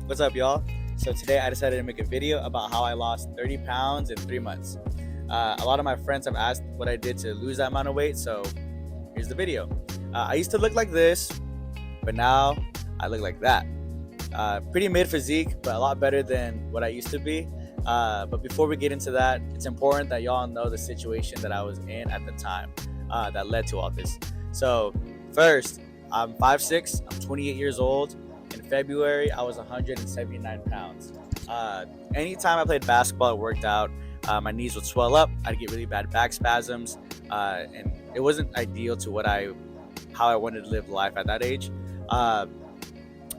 What's up, y'all? So today I decided to make a video about how I lost 30 pounds in 3 months. A lot of my friends have asked what I did to lose that amount of weight, so here's the video. I used to look like this, but now I look like that. Pretty mid physique, but a lot better than what I used to be. But before we get into that, it's important that y'all know the situation that I was in at the time that led to all this. So first, I'm 5'6", I'm 28 years old. In February, I was 179 pounds. Anytime I played basketball or worked out, my knees would swell up. I'd get really bad back spasms, and it wasn't ideal to how I wanted to live life at that age. I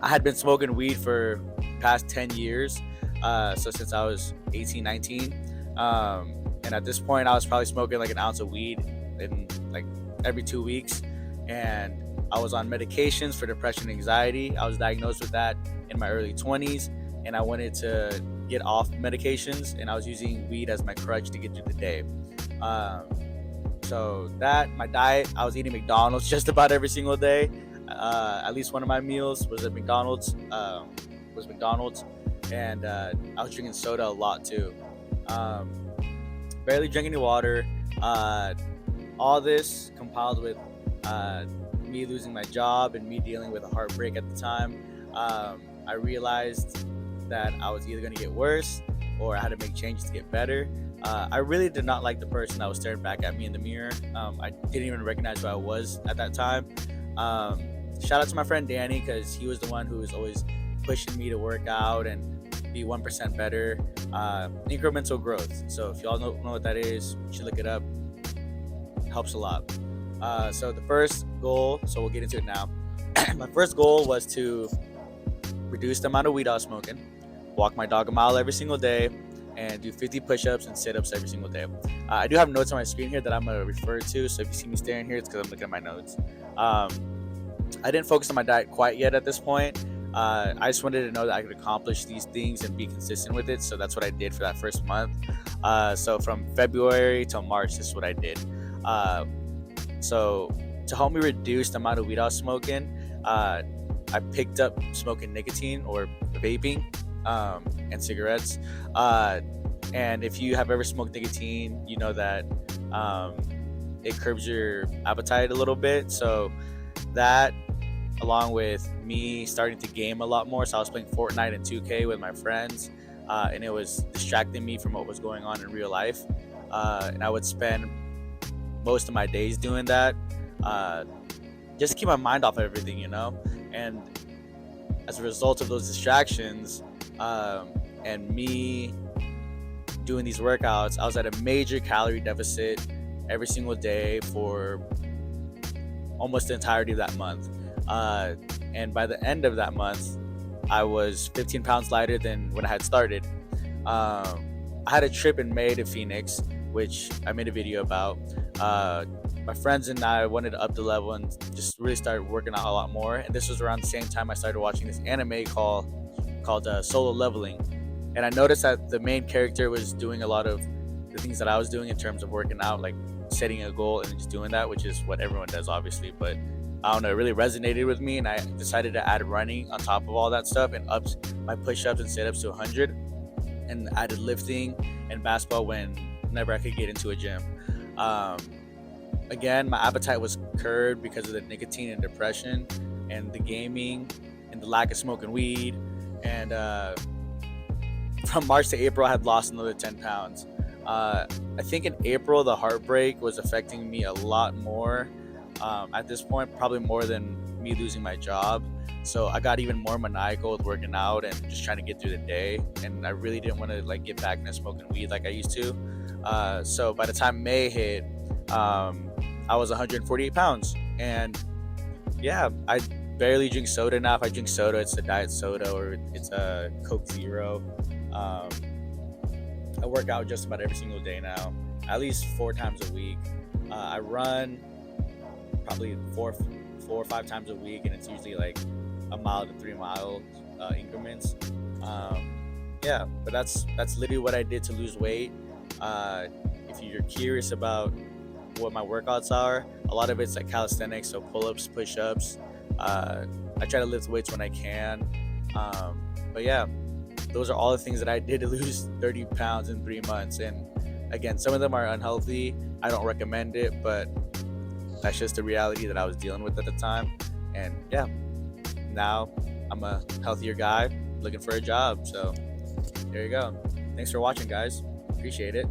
had been smoking weed for past 10 years, so since I was 18, 19, and at this point, I was probably smoking like an ounce of weed in like every 2 weeks, and I was on medications for depression and anxiety. I was diagnosed with that in my early 20s, and I wanted to get off medications, and I was using weed as my crutch to get through the day. So my diet, I was eating McDonald's just about every single day. At least one of my meals was at McDonald's. And I was drinking soda a lot too. Barely drinking any water. All this compiled with me losing my job and me dealing with a heartbreak at the time. I realized that I was either going to get worse or I had to make changes to get better. I really did not like the person that was staring back at me in the mirror. I didn't even recognize who I was at that time. Shout out to my friend Danny, because he was the one who was always pushing me to work out and be 1% better. Incremental growth. So if y'all know what that is, you should look it up. It helps a lot. So the first goal, so we'll get into it now. My first goal was to reduce the amount of weed I was smoking, walk my dog a mile every single day, and do 50 push-ups and sit-ups every single day. I do have notes on my screen here that I'm going to refer to, so if you see me staring here, it's because I'm looking at my notes. I didn't focus on my diet quite yet at this point. I just wanted to know that I could accomplish these things and be consistent with it, so that's what I did for that first month. So from February till March, this is what I did. So to help me reduce the amount of weed I was smoking, I picked up smoking nicotine or vaping and cigarettes. And if you have ever smoked nicotine, you know that it curbs your appetite a little bit. So that, along with me starting to game a lot more, so I was playing Fortnite and 2K with my friends, and it was distracting me from what was going on in real life. And I would spend most of my days doing that, just to keep my mind off of everything, and as a result of those distractions, and me doing these workouts, I was at a major calorie deficit every single day for almost the entirety of that month. And by the end of that month, I was 15 pounds lighter than when I had started. I had a trip in May to Phoenix, which I made a video about. My friends and I wanted to up the level and just really started working out a lot more. And this was around the same time I started watching this anime called Solo Leveling. And I noticed that the main character was doing a lot of the things that I was doing in terms of working out, like setting a goal and just doing that, which is what everyone does, obviously. But I don't know, it really resonated with me, and I decided to add running on top of all that stuff and upped my push-ups and sit-ups to 100, and added lifting and basketball whenever I could get into a gym. Again, my appetite was curbed because of the nicotine and depression and the gaming and the lack of smoking weed. And from March to April, I had lost another 10 pounds. I think in April, the heartbreak was affecting me a lot more. At this point, probably more than me losing my job. So I got even more maniacal with working out and just trying to get through the day. And I really didn't want to get back into smoking weed like I used to. So by the time May hit, I was 148 pounds. And yeah, I barely drink soda now. If I drink soda, it's a diet soda or it's a Coke Zero. I work out just about every single day now, at least 4 times a week. I run probably four or 5 times a week, and it's usually like a mile to 3 mile increments. Yeah, but that's literally what I did to lose weight. If you're curious about what my workouts are, a lot of it's like calisthenics, so pull-ups, push-ups. I try to lift weights when I can. But yeah, those are all the things that I did to lose 30 pounds in 3 months. And again, some of them are unhealthy. I don't recommend it, but that's just the reality that I was dealing with at the time. And yeah, now I'm a healthier guy looking for a job. So there you go. Thanks for watching, guys. Appreciate it.